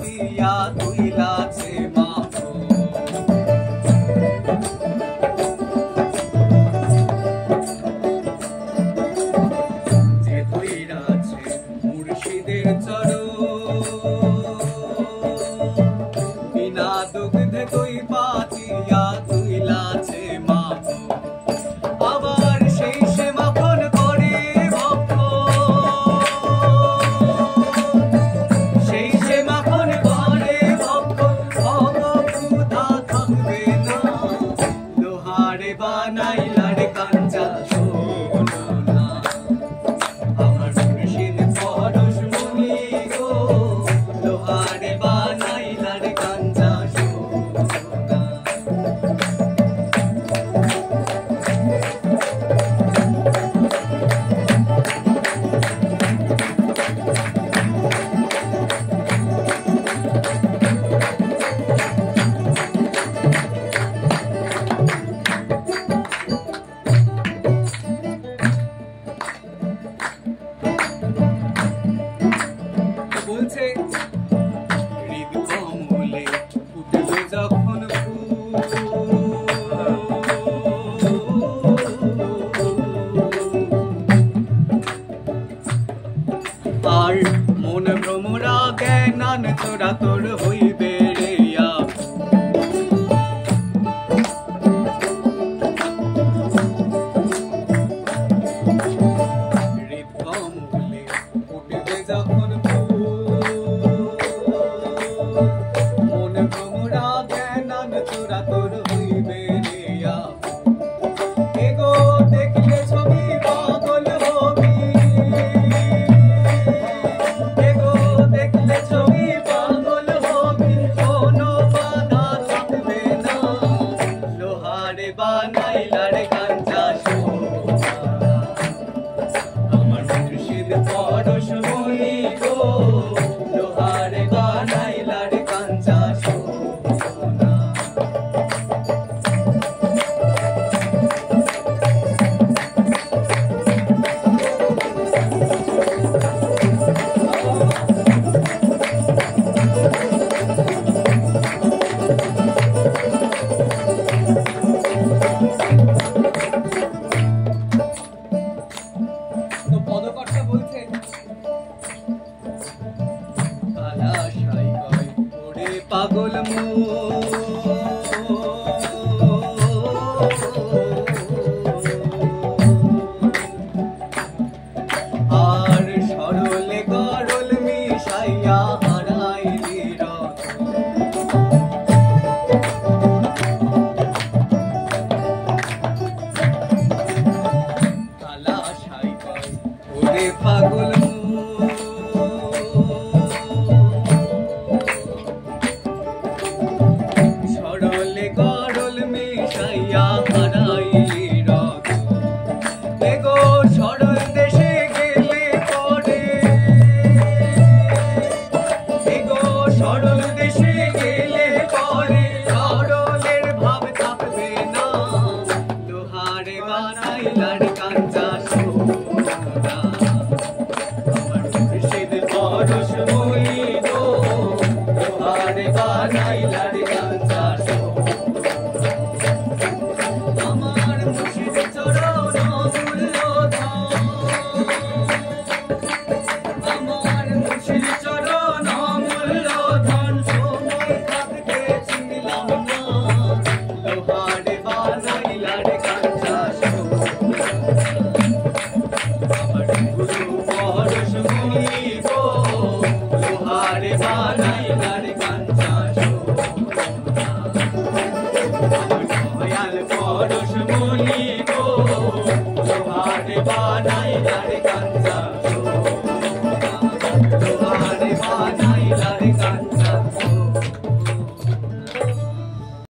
পাতিয়া তুইলাছে মাগো যে তুইলাছে মুর্শিদের চরণ বিনা দুগ্ধে তুই পাতিয়া তুইলাছে মাগো আবার সেই সে মাখন করে সেই সে মাখন করে ক্ষুধা থাকবে না লোহারে বানাইলার কাঞ্চা শোনো না আমার মুর্শিদ পরশমণি গো লোহারে বানাইলার কাঞ্চা বলছে হৃদ কমলে ফুটবে যখন আর মন ভ্রমরা জ্ঞানান তোরা তোর হইবে রে হৃদ কমলে ফুটবে যখন মন ভ্রমরা জ্ঞানান তোরা তোর হইবে রে এগো দেখলে ছবি পাগল হবি এগো দেখলে ছবি পাগল হবি কোনো বাধা থাকবে না লোহারে বানাইলার কাঞ্চা সোনা আমার মুর্শিদ পরশমণি গো লোহারে বানাইলার কাঞ্চা সোনা তো পদকর্তা বলছে আলাশাই কয় ওরে পাগল আর সরলে গরল মিশাইয়া হারাইলি আলাশাই কয় ওরে পাগল সরলে গরল মিশাইয়া হারাইলি রত এগো সরল দেশে গেলে পরে এগো সরল দেশে গেলে পরে সরলের ভাব থাকবে না লোহারে বানাইলার কাঞ্চা সোনা আমার মুর্শিদ পরশমণি গো লোহারে বানাইলার কাঞ্চা আমার মুর্শিদ চরণ মূল্যধন আমার মুর্শিদ চরণ মূল্যধন সময় থাকতে চিনলাম না লোহারে বানাইলার কাঞ্চা আমার গুরু পরশমণি গো লোহারে বানাইলার কাঞ্চা দয়াল পরশমণি গো লোহারে বানাইলার কাঞ্চা